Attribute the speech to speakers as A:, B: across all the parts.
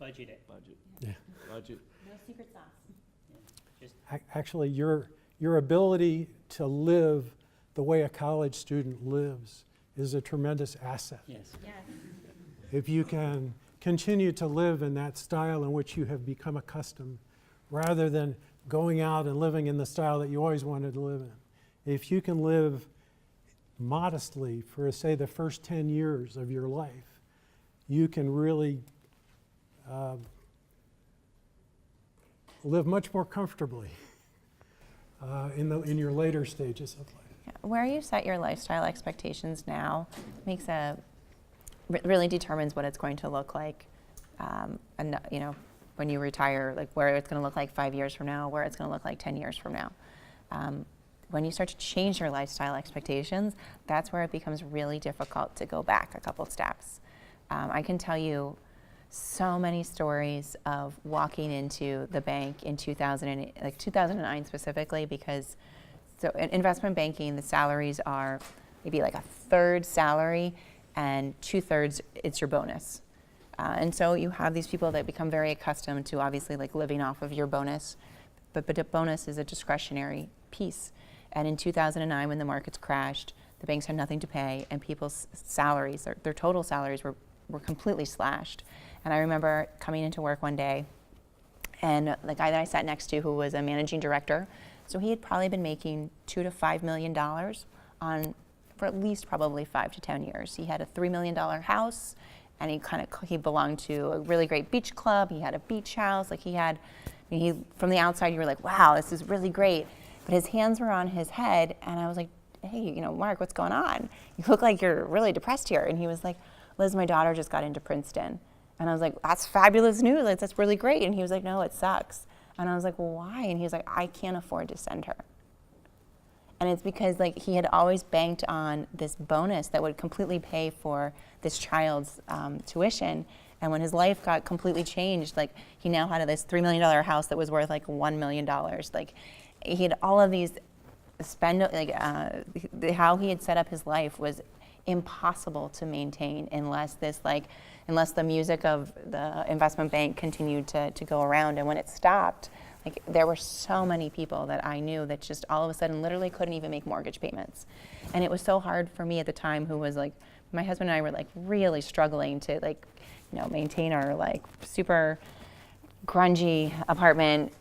A: Budget it.
B: Budget.
C: Yeah.
B: Budget.
D: No secret sauce.
A: Yeah. Just
C: Actually, your ability to live the way a college student lives is a tremendous asset.
A: yes.
D: Yes.
C: If you can continue to live in that style in which you have become accustomed, rather than going out and living in the style that you always wanted to live in. If you can live modestly for, say, the first 10 years of your life, you can really live much more comfortably in your later stages of life.
E: Yeah, where you set your lifestyle expectations now makes really determines what it's going to look like, and you know, when you retire, like where it's going to look like 5 years from now, where it's going to look like 10 years from now. When you start to change your lifestyle expectations, that's where it becomes really difficult to go back a couple steps. I can tell you so many stories of walking into the bank in 2009 specifically, because so in investment banking, the salaries are maybe like a third salary and 2/3 it's your bonus. And so you have these people that become very accustomed to obviously like living off of your bonus, but the bonus is a discretionary piece. And in 2009, when the markets crashed, the banks had nothing to pay, and people's salaries, their total salaries were completely slashed. And I remember coming into work one day, and the guy that I sat next to, who was a managing director, so he had probably been making $2 to $5 million for at least probably 5 to 10 years. He had a $3 million house, and he belonged to a really great beach club. He had a beach house. Like from the outside, you were like, wow, this is really great. But his hands were on his head, and I was like, hey, you know, Mark, what's going on? You look like you're really depressed here. And he was like, Liz, my daughter just got into Princeton. And I was like, that's fabulous news. That's really great. And he was like, no, it sucks. And I was like, well, why? And he was like, I can't afford to send her. And it's because like he had always banked on this bonus that would completely pay for this child's tuition. And when his life got completely changed, like he now had this $3 million house that was worth like $1 million. Like he had all of these how he had set up his life was impossible to maintain unless the music of the investment bank continued to go around. And when it stopped, like there were so many people that I knew that just all of a sudden literally couldn't even make mortgage payments. And it was so hard for me at the time, who was like, my husband and I were like really struggling to like, you know, maintain our like super grungy apartment,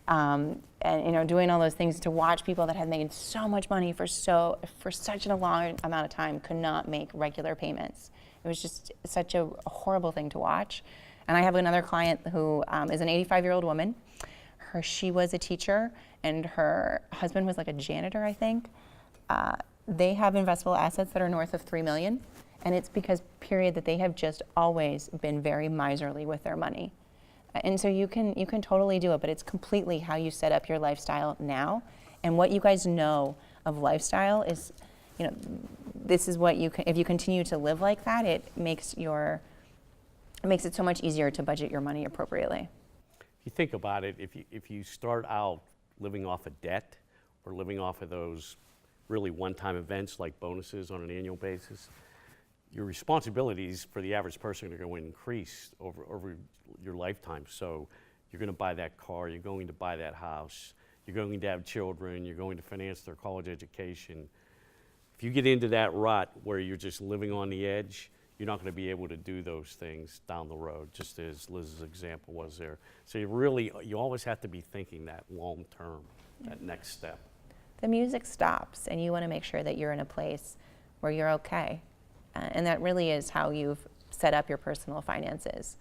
E: and you know, doing all those things, to watch people that had made so much money for such a long amount of time could not make regular payments. It was just such a horrible thing to watch. And I have another client who is an 85-year-old woman. She was a teacher, and her husband was like a janitor, I think. They have investable assets that are north of $3 million, and it's because, period, that they have just always been very miserly with their money. And so you can totally do it, but it's completely how you set up your lifestyle now. And what you guys know of lifestyle is, you know, this is what if you continue to live like that, it makes it so much easier to budget your money appropriately.
B: If you think about it, if you start out living off of debt or living off of those really one-time events like bonuses on an annual basis, your responsibilities for the average person are going to increase over your lifetime. So you're going to buy that car, you're going to buy that house, you're going to have children, you're going to finance their college education. If you get into that rut where you're just living on the edge, you're not going to be able to do those things down the road, just as Liz's example was there. So you always have to be thinking that long term, that next step.
E: The music stops, and you want to make sure that you're in a place where you're okay. And that really is how you've set up your personal finances.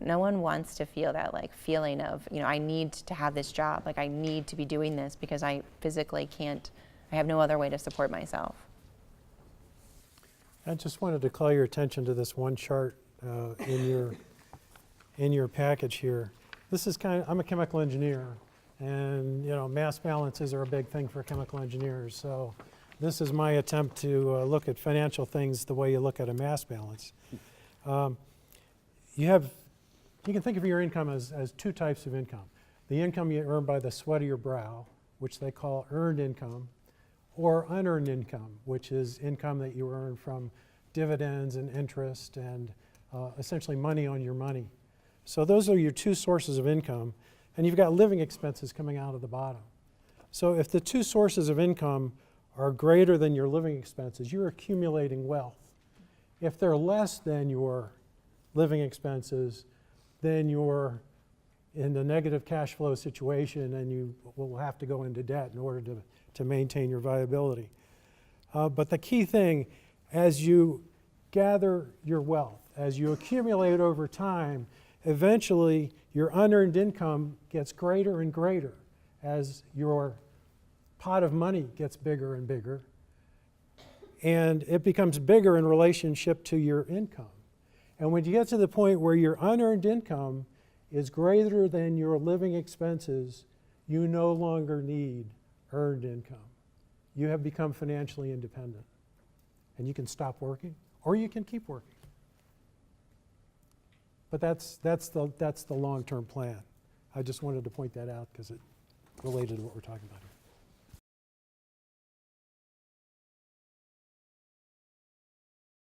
E: No one wants to feel that like feeling of, you know, I need to have this job, like I need to be doing this because I physically can't, I have no other way to support myself.
C: I just wanted to call your attention to this one chart in your package here. This is I'm a chemical engineer, and you know, mass balances are a big thing for chemical engineers. So this is my attempt to look at financial things the way you look at a mass balance. You can think of your income as two types of income. The income you earn by the sweat of your brow, which they call earned income, or unearned income, which is income that you earn from dividends and interest and essentially money on your money. So those are your two sources of income, and you've got living expenses coming out of the bottom. So if the two sources of income are greater than your living expenses, you're accumulating wealth. If they're less than your living expenses, then you're in a negative cash flow situation and you will have to go into debt in order to maintain your viability. But the key thing, as you gather your wealth, as you accumulate over time, eventually your unearned income gets greater and greater as your pot of money gets bigger and bigger, and it becomes bigger in relationship to your income. And when you get to the point where your unearned income is greater than your living expenses, you no longer need earned income. You have become financially independent. And you can stop working, or you can keep working. But that's the long-term plan. I just wanted to point that out because it related to what we're talking about here.